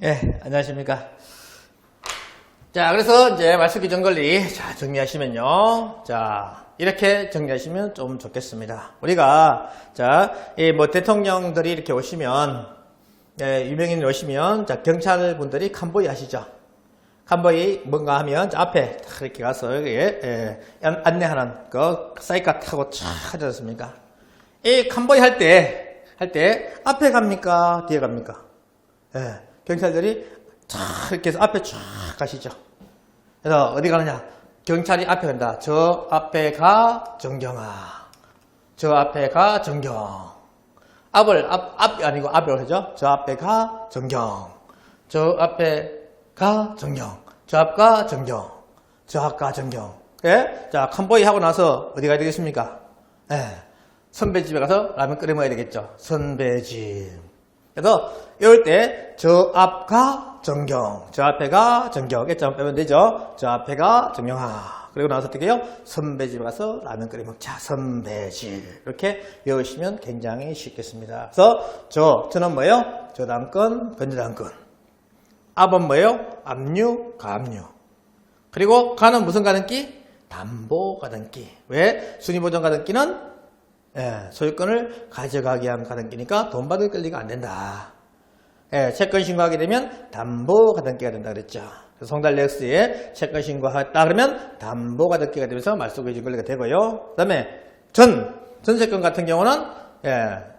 예, 안녕하십니까. 자, 그래서 이제 말소기준권리, 자, 정리하시면요. 자, 이렇게 정리하시면 좀 좋겠습니다. 우리가, 자, 대통령들이 이렇게 오시면, 유명인이 오시면, 자, 경찰분들이 칸보이 하시죠. 칸보이 뭔가 하면, 자, 앞에 딱 이렇게 가서, 안내하는, 사이카 타고 쫙 하지 않습니까? 이 칸보이 할 때, 앞에 갑니까? 뒤에 갑니까? 경찰들이 쫙 이렇게 해서 앞에 쫙 가시죠. 그래서 어디 가느냐? 경찰이 앞에 간다. 저 앞에 가 정경아. 저 앞에 가 정경. 앞이 아니고 앞을 하죠. 저 앞에 가 정경. 저 앞에 가 정경. 저 앞 가 정경. 저 앞 가 정경. 예? 자, 칸보이 하고 나서 어디 가야 되겠습니까? 선배 집에 가서 라면 끓여 먹어야 되겠죠. 선배 집. 그래서 이럴 때 저 앞가 정경, 저 앞에가 정경, 이렇게 빼면 되죠. 저 앞에가 정경아. 그리고 나서 어떻게 해요? 선배 집에 가서 라면 끓여 먹자. 선배 집. 이렇게 외우시면 굉장히 쉽겠습니다. 그래서 저는 뭐예요? 저당권, 건저당권. 앞은 뭐예요? 압류, 가압류. 그리고 가는 무슨 가등기? 담보 가등기. 왜? 순위보전 가등기는 소유권을 가져가게 한 가등기니까 돈 받을 권리가 안 된다. 채권 신고하게 되면 담보 가등기가 된다 그랬죠. 송달 렉스에 채권 신고했다 그러면 담보 가등기가 되면서 말소기준 권리가 되고요. 그 다음에 전세권 같은 경우는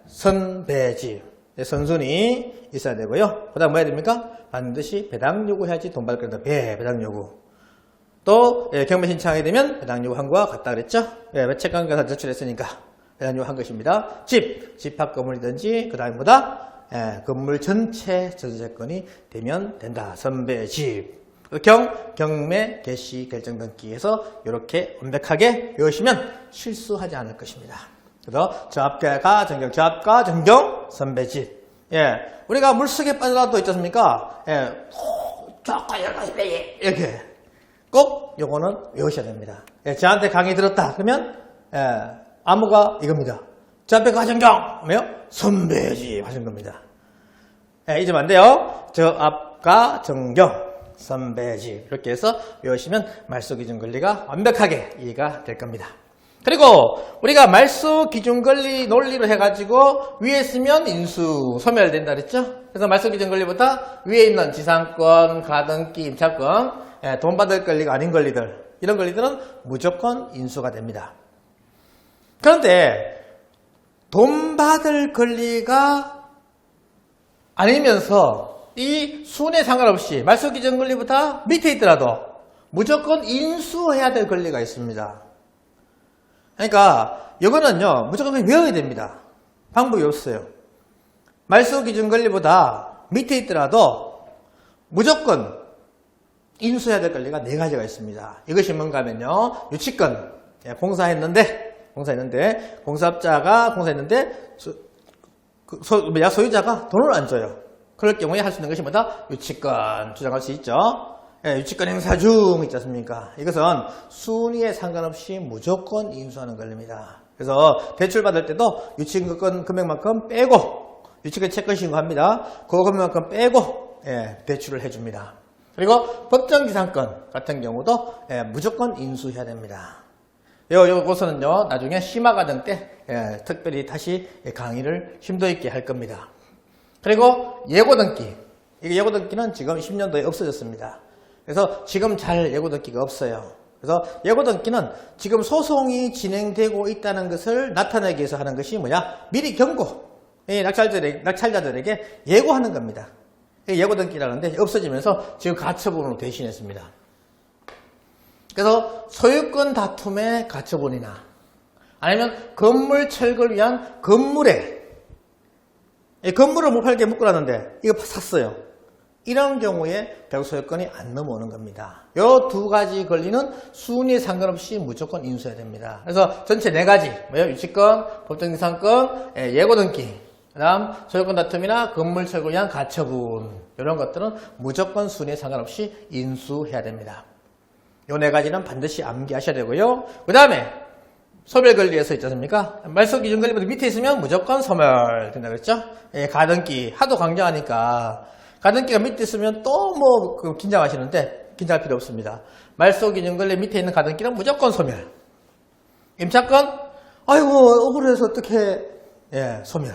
선배집, 선순위 있어야 되고요. 그 다음 뭐 해야 됩니까? 반드시 배당 요구해야지 돈 받을 거다. 배당 요구. 또 경매 신청하게 되면 배당 요구 한거와 같다 그랬죠. 채권가서 제출했으니까 배당 요구 한 것입니다. 집합 건물이든지 그 다음에 뭐다? 건물 전체 전세권이 되면 된다. 선배집. 경매 개시 결정 등기에서 이렇게 완벽하게 외우시면 실수하지 않을 것입니다. 그래서 저 앞가 정경, 저 앞가 정경, 선배집. 우리가 물속에 빠져나도 있지 않습니까? 이렇게 꼭 요거는 외우셔야 됩니다. 저한테 강의 들었다 그러면 암호가 이겁니다. 저 앞에 가정경, 뭐요? 선배집 하신 겁니다. 잊으면 안 돼요. 저 앞가 정경, 선배집. 이렇게 해서 외우시면 말소기준권리가 완벽하게 이해가 될 겁니다. 그리고 우리가 말소기준권리 논리로 해가지고 위에 쓰면 인수, 소멸된다 그랬죠? 그래서 말소기준권리보다 위에 있는 지상권, 가등기, 임차권, 돈 받을 권리가 아닌 권리들, 이런 권리들은 무조건 인수가 됩니다. 그런데 돈 받을 권리가 아니면서 이 순에 상관없이 말소기준 권리보다 밑에 있더라도 무조건 인수해야 될 권리가 있습니다. 그러니까 이거는요 무조건 외워야 됩니다. 방법이 없어요. 말소기준 권리보다 밑에 있더라도 무조건 인수해야 될 권리가 4가지가 있습니다. 이것이 뭔가 하면요 유치권, 공사했는데 공사업자가 공사했는데 소유자가 돈을 안 줘요. 그럴 경우에 할 수 있는 것이 뭐다? 유치권 주장할 수 있죠. 유치권 행사 중 있지 않습니까? 이것은 순위에 상관없이 무조건 인수하는 권리입니다. 그래서 대출 받을 때도 유치권 금액만큼 빼고 유치권 채권 신고합니다. 그 금액만큼 빼고 대출을 해줍니다. 그리고 법정지상권 같은 경우도 무조건 인수해야 됩니다. 요것은요 나중에 심화과정 때 특별히 다시 강의를 심도 있게 할 겁니다. 그리고 예고등기. 이게 예고등기는 지금 10년도에 없어졌습니다. 그래서 지금 잘 예고등기가 없어요. 그래서 예고등기는 지금 소송이 진행되고 있다는 것을 나타내기 위해서 하는 것이 뭐냐? 미리 경고. 낙찰자들에게 예고하는 겁니다. 예고등기라는데 없어지면서 지금 가처분으로 대신했습니다. 그래서 소유권 다툼의 가처분이나 아니면 건물 철거를 위한 건물에 건물을 못 팔게 묶으라는데 이거 샀어요. 이런 경우에 배후소유권이 안 넘어오는 겁니다. 이 2가지 권리는 순위에 상관없이 무조건 인수해야 됩니다. 그래서 전체 4가지 뭐예요? 유치권, 법정지상권, 예고등기, 그다음 소유권 다툼이나 건물 철거를 위한 가처분 이런 것들은 무조건 순위에 상관없이 인수해야 됩니다. 요 4가지는 반드시 암기하셔야 되고요. 그 다음에 소멸권리에서 있지 않습니까? 말소기준권리보다 밑에 있으면 무조건 소멸된다 그랬죠? 가등기 하도 강조하니까 가등기가 밑에 있으면 또 뭐 긴장하시는데 긴장할 필요 없습니다. 말소 기준권리 밑에 있는 가등기는 무조건 소멸. 임차권? 아이고 억울해서 어떻게 소멸.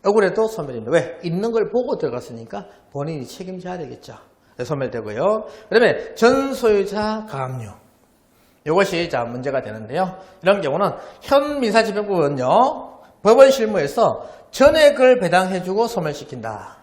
억울해도 소멸입니다. 왜? 있는 걸 보고 들어갔으니까 본인이 책임져야 되겠죠. 소멸되고요. 그다음에 전소유자 가압류. 이것이 자 문제가 되는데요. 이런 경우는 현 민사집행법은요. 법원 실무에서 전액을 배당해주고 소멸시킨다.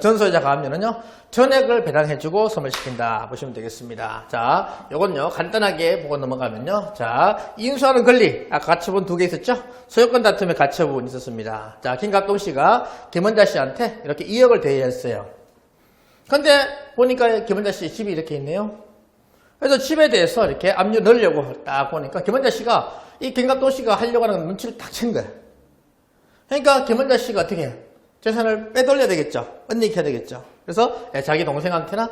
전소유자 가압류는요. 전액을 배당해주고 소멸시킨다. 보시면 되겠습니다. 자, 요건요. 간단하게 보고 넘어가면요. 자, 인수하는 권리. 아까 가처분 2개 있었죠? 소유권 다툼의 가처분이 있었습니다. 자, 김갑동 씨가 김원자 씨한테 이렇게 2억을 대여했어요. 근데 보니까 김원자 씨 집이 이렇게 있네요. 그래서 집에 대해서 이렇게 압류 넣으려고 딱 보니까 김원자 씨가 이 김갑동 씨가 하려고 하는 눈치를 딱 챈 거예요. 그러니까 김원자 씨가 어떻게 해요? 재산을 빼돌려야 되겠죠. 은닉해야 되겠죠. 그래서 자기 동생한테나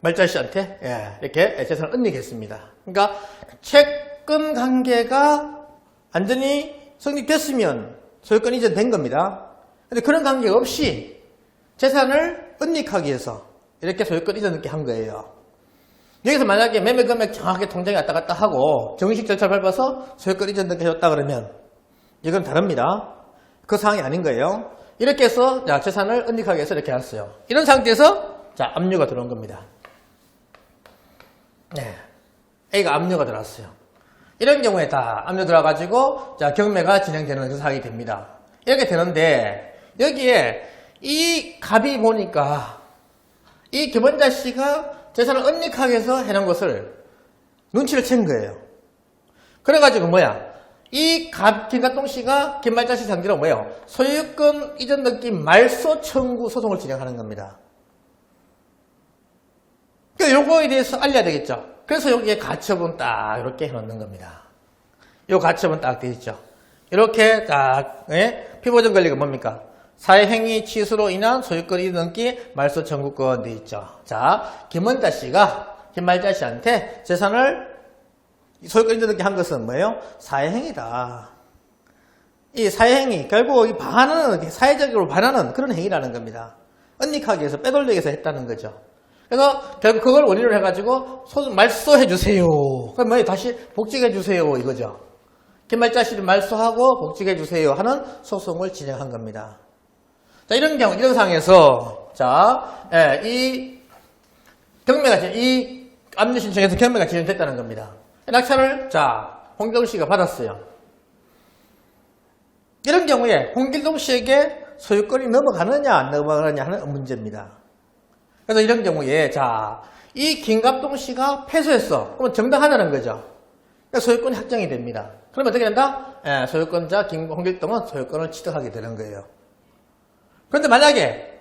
말자 씨한테 이렇게 재산을 은닉했습니다. 그러니까 채권 관계가 완전히 성립됐으면 소유권 이전된 겁니다. 근데 그런 관계가 없이 재산을 은닉하기 위해서 이렇게 소유권 이전을 한 거예요. 여기서 만약에 매매 금액 정확하게 통장에 왔다 갔다 하고 정식 절차를 밟아서 소유권 이전 등기해줬다 그러면 이건 다릅니다. 그 상황이 아닌 거예요. 이렇게 해서 자, 재산을 은닉하기 위해서 이렇게 했어요. 이런 상태에서 자, 압류가 들어온 겁니다. A가 압류가 들어왔어요. 이런 경우에 다 압류 들어가지고 자, 경매가 진행되는 그 상황이 됩니다. 이렇게 되는데 여기에 이 갑이 보니까 이 김원자 씨가 재산을 은닉하기 위해서 해놓은 것을 눈치를 챈 거예요. 그래가지고 이 김갑동 씨가 김말자 씨 상대로 소유권 이전 등기 말소 청구 소송을 진행하는 겁니다. 그러니까 요거에 대해서 알려야 되겠죠. 그래서 여기에 가처분 딱 이렇게 해놓는 겁니다. 요 가처분 딱 되어 있죠. 이렇게 딱 피보전 권리가 뭡니까? 사회행위 취소로 인한 소유권 이전 등기 말소 청구권 되어 있죠. 자, 김원자 씨가 김말자 씨한테 재산을 소유권 이전 등기 한 것은 뭐예요? 사회행위다. 이 사회행위, 결국 이 반하는, 사회적으로 반하는 그런 행위라는 겁니다. 은닉하기 위해서, 빼돌리기 위해서 했다는 거죠. 그래서 결국 그걸 원인으로 해가지고 말소해주세요. 그럼 다시 복직해주세요. 이거죠. 김말자 씨를 말소하고 복직해주세요 하는 소송을 진행한 겁니다. 자, 이런 경우, 이런 상황에서, 자, 이 경매가, 이 압류 신청에서 경매가 진행됐다는 겁니다. 낙찰을, 자, 홍길동 씨가 받았어요. 이런 경우에 홍길동 씨에게 소유권이 넘어가느냐, 안 넘어가느냐 하는 문제입니다. 그래서 이런 경우에, 자, 이 김갑동 씨가 패소했어. 그러면 정당하다는 거죠. 그러니까 소유권이 확정이 됩니다. 그러면 어떻게 된다? 소유권자 홍길동은 소유권을 취득하게 되는 거예요. 그런데 만약에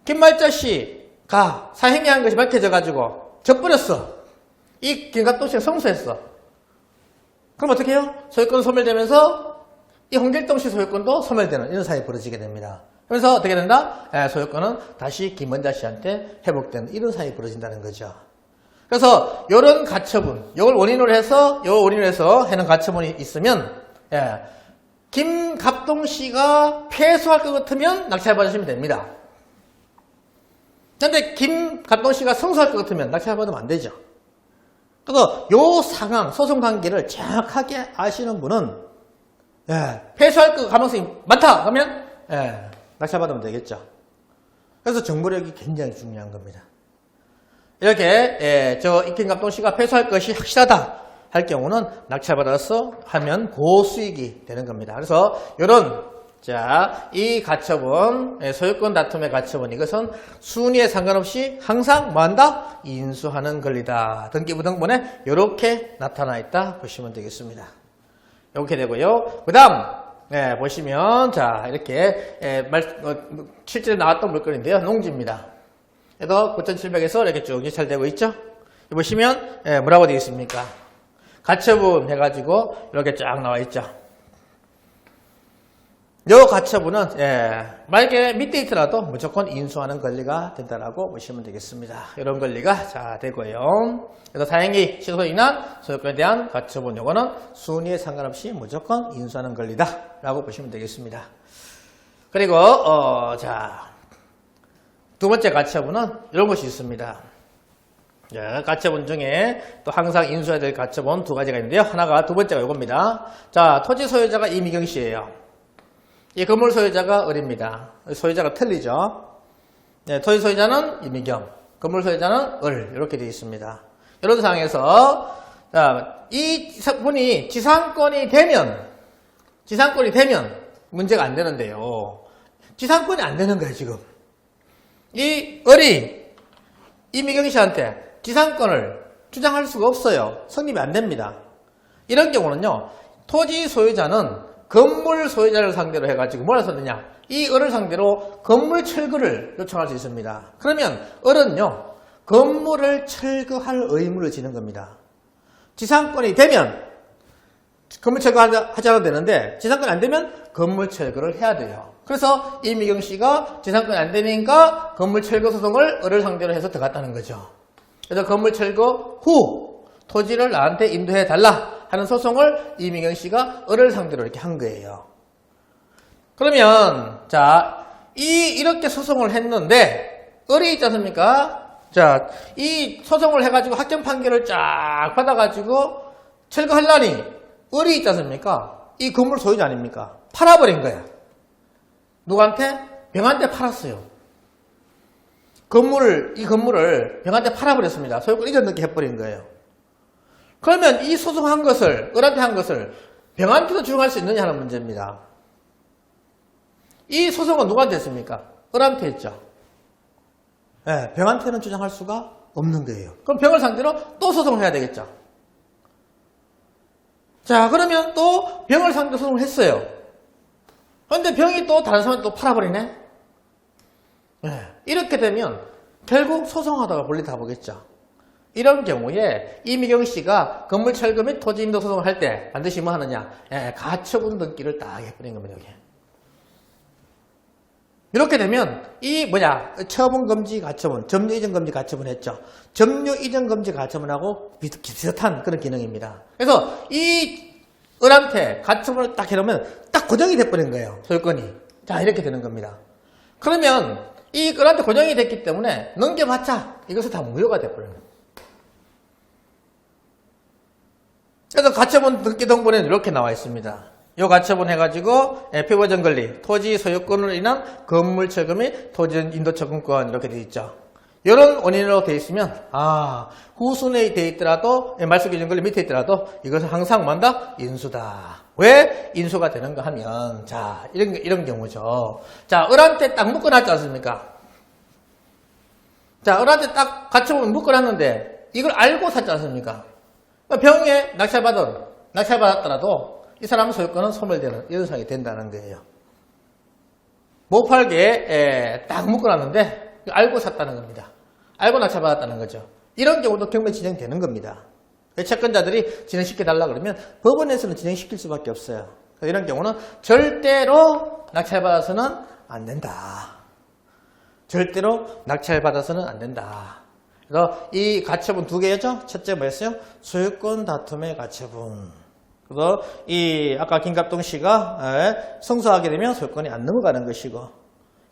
김말자 씨가 사행위한 것이 밝혀져가지고 져버렸어. 이 김갑동 씨가 성소했어. 그럼 어떻게 해요? 소유권 소멸되면서 이 홍길동 씨 소유권도 소멸되는 이런 사건이 벌어지게 됩니다. 그래서 어떻게 된다? 소유권은 다시 김원자 씨한테 회복되는 이런 사건이 벌어진다는 거죠. 그래서 이런 가처분, 이걸 원인으로 해서 해는 가처분이 있으면 김갑동 씨가 패소할 것 같으면 낙찰받으시면 됩니다. 그런데 김갑동 씨가 성소할 것 같으면 낙찰받으면 안 되죠. 그래서 이 상황, 소송 관계를 정확하게 아시는 분은 패소할 가능성이 많다 그러면 낙찰받으면 되겠죠. 그래서 정보력이 굉장히 중요한 겁니다. 이렇게 이 김갑동 씨가 패소할 것이 확실하다 할 경우는 낙찰받아서 하면 고수익이 되는 겁니다. 그래서 이 가처분, 소유권 다툼의 가처분, 이것은 순위에 상관없이 항상 뭐한다? 인수하는 권리다. 등기부등본에 이렇게 나타나 있다 보시면 되겠습니다. 이렇게 되고요. 그 다음, 보시면, 자, 이렇게, 실제로 나왔던 물건인데요. 농지입니다. 그래서 9,700에서 이렇게 쭉 유찰되고 있죠? 보시면, 뭐라고 되어 있습니까? 가처분 해가지고 이렇게 쫙 나와 있죠. 요 가처분은 만약에 밑에 있더라도 무조건 인수하는 권리가 된다라고 보시면 되겠습니다. 이런 권리가 자 되고요. 그래서 사행위 취소로 인한 소유권에 대한 가처분 요거는 순위에 상관없이 무조건 인수하는 권리다라고 보시면 되겠습니다. 그리고 자 두 번째 가처분은 이런 것이 있습니다. 자, 가처분 중에 또 항상 인수해야 될 가처분 두 가지가 있는데요. 하나가 두 번째가 이겁니다. 자, 토지 소유자가 이미경 씨예요. 이 건물 소유자가 을입니다. 소유자가 틀리죠. 네, 토지 소유자는 이미경, 건물 소유자는 을 이렇게 되어 있습니다. 이런 상황에서 자, 이 분이 지상권이 되면 문제가 안 되는데요. 지상권이 안 되는 거예요, 지금. 이 을이 이미경 씨한테 지상권을 주장할 수가 없어요. 성립이 안 됩니다. 이런 경우는요, 토지 소유자는 건물 소유자를 상대로 해가지고 뭘 할 수 있느냐? 이 을을 상대로 건물 철거를 요청할 수 있습니다. 그러면 을은요, 건물을 철거할 의무를 지는 겁니다. 지상권이 되면 건물 철거하지 않아도 되는데 지상권이 안 되면 건물 철거를 해야 돼요. 그래서 이미경 씨가 지상권이 안 되니까 건물 철거 소송을 을을 상대로 해서 들어갔다는 거죠. 그래서 건물 철거 후 토지를 나한테 인도해 달라 하는 소송을 이미경 씨가 을을 상대로 이렇게 한 거예요. 그러면 자, 이렇게 소송을 했는데 을이 있지 않습니까? 자, 이 소송을 해가지고 확정 판결을 쫙 받아가지고 철거하려니 을이 있지 않습니까? 이 건물 소유자 아닙니까? 팔아버린 거야. 누구한테? 병한테 팔았어요. 이 건물을 병한테 팔아버렸습니다. 소유권 잊어넣기 해버린 거예요. 그러면 이 소송한 것을, 을한테 한 것을 병한테도 주장할 수 있느냐 하는 문제입니다. 이 소송은 누구한테 했습니까? 을한테 했죠. 네, 병한테는 주장할 수가 없는 거예요. 그럼 병을 상대로 또 소송을 해야 되겠죠. 자, 그러면 또 병을 상대로 소송을 했어요. 그런데 병이 또 다른 사람한테 또 팔아버리네? 네, 이렇게 되면 결국 소송하다가 본리 다 보겠죠. 이런 경우에 이미경 씨가 건물 철거 및 토지 인도 소송을 할 때 반드시 뭐 하느냐? 예, 가처분 등기를 딱 해버린 겁니다. 여기. 이렇게 되면 이 처분 금지 가처분, 점유 이전 금지 가처분 했죠. 점유 이전 금지 가처분하고 비슷한 그런 기능입니다. 그래서 이 을한테 가처분을 딱 해놓으면 딱 고정이 돼버린 거예요. 소유권이. 자, 이렇게 되는 겁니다. 그러면 이 을한테 고정이 됐기 때문에 넘겨봤자 이것은 다 무효가 돼버려요. 그래서 가처분 등기 등본에는 이렇게 나와 있습니다. 이 가처분 해가지고 피보전 권리, 토지 소유권으로 인한 건물 철거 및 토지 인도 처분권 이렇게 되어 있죠. 이런 원인으로 되어 있으면 후순위에 되어 있더라도 말소기준 권리 밑에 있더라도 이것은 항상 뭔다? 인수다. 왜 인수가 되는가 하면 자 이런 경우죠. 자, 을한테 딱 묶어놨지 않습니까? 자, 을한테 딱 가처분 묶어놨는데 이걸 알고 샀지 않습니까? 병에 낙찰받았더라도 이 사람 소유권은 소멸되는 이런 상황이 된다는 거예요. 못 팔게 딱 묶어놨는데 알고 샀다는 겁니다. 알고 낙찰받았다는 거죠. 이런 경우도 경매 진행되는 겁니다. 채권자들이 진행시켜달라 그러면 법원에서는 진행시킬 수밖에 없어요. 이런 경우는 절대로 낙찰받아서는 안 된다. 절대로 낙찰받아서는 안 된다. 그래서 이 가처분 두 개였죠? 첫째 뭐였어요? 소유권 다툼의 가처분. 그래서 이 아까 김갑동 씨가 성소하게 되면 소유권이 안 넘어가는 것이고,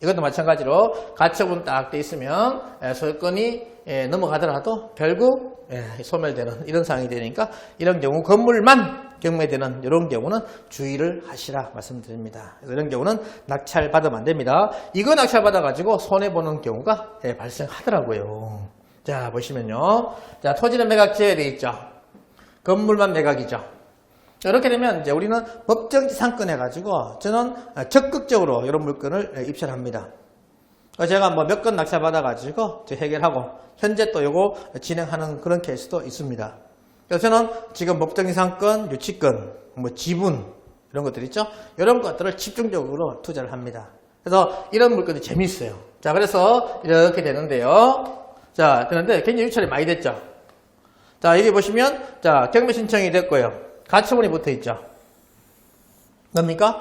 이것도 마찬가지로 가처분 딱 돼 있으면 소유권이 넘어가더라도 결국 소멸되는 이런 상황이 되니까 이런 경우 건물만 경매되는 이런 경우는 주의를 하시라 말씀드립니다. 이런 경우는 낙찰받으면 안 됩니다. 이거 낙찰받아가지고 손해보는 경우가 발생하더라고요. 자, 보시면요. 자, 토지는 매각 제외되어 있죠. 건물만 매각이죠. 이렇게 되면 이제 우리는 법정지상권 해가지고 저는 적극적으로 이런 물건을 입찰합니다. 제가 뭐 몇 건 낙찰받아가지고 해결하고 현재 또 요거 진행하는 그런 케이스도 있습니다. 그래서 저는 지금 법정지상권, 유치권, 뭐 지분 이런 것들 있죠. 이런 것들을 집중적으로 투자를 합니다. 그래서 이런 물건이 재미있어요. 자, 그래서 이렇게 되는데요. 자, 되는데 굉장히 유찰이 많이 됐죠. 자, 여기 보시면 자, 경매 신청이 됐고요. 가처분이 붙어 있죠. 뭡니까?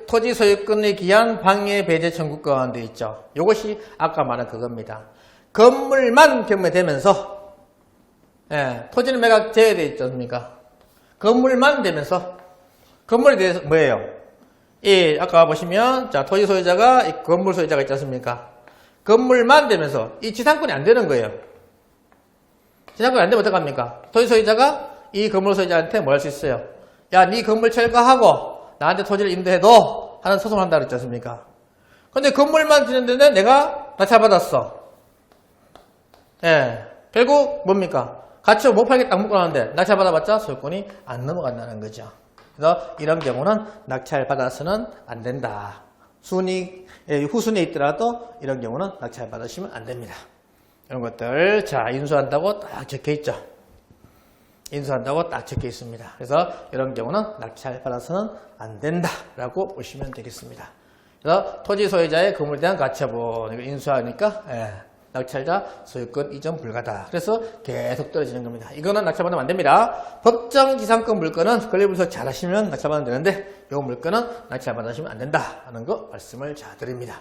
토지 소유권에 기한 방해 배제 청구권 되어 있죠. 이것이 아까 말한 그겁니다. 건물만 경매되면서 토지는 매각 제외되어 있지 않습니까? 건물만 되면서 건물에 대해서 뭐예요? 아까 보시면 자, 토지 소유자가 건물 소유자가 있지 않습니까? 건물만 되면서 이 지상권이 안 되는 거예요. 지상권이 안 되면 어떡합니까? 토지 소유자가 이 건물 소유자한테 뭐 할 수 있어요? 야, 네 건물 철거하고 나한테 토지를 임대해도 하는 소송을 한다 그랬지 않습니까? 근데 건물만 지는데 내가 낙찰받았어. 예. 결국 뭡니까? 가치로 못 팔게 딱 묶어놨는데 낙찰받아봤자 소유권이 안 넘어간다는 거죠. 그래서 이런 경우는 낙찰받아서는 안 된다. 후순위에 있더라도 이런 경우는 낙찰받으시면 안 됩니다. 이런 것들 자 인수한다고 딱 적혀있죠. 인수한다고 딱 적혀 있습니다. 그래서 이런 경우는 낙찰받아서는 안 된다라고 보시면 되겠습니다. 그래서 토지 소유자의 건물에 대한 가처분 이걸 인수하니까 낙찰자 소유권 이전 불가다. 그래서 계속 떨어지는 겁니다. 이거는 낙찰받으면 안 됩니다. 법정 지상권 물건은 권리분석 잘 하시면 낙찰받으면 되는데 이 물건은 낙찰받으시면 안 된다 하는 거 말씀을 잘 드립니다.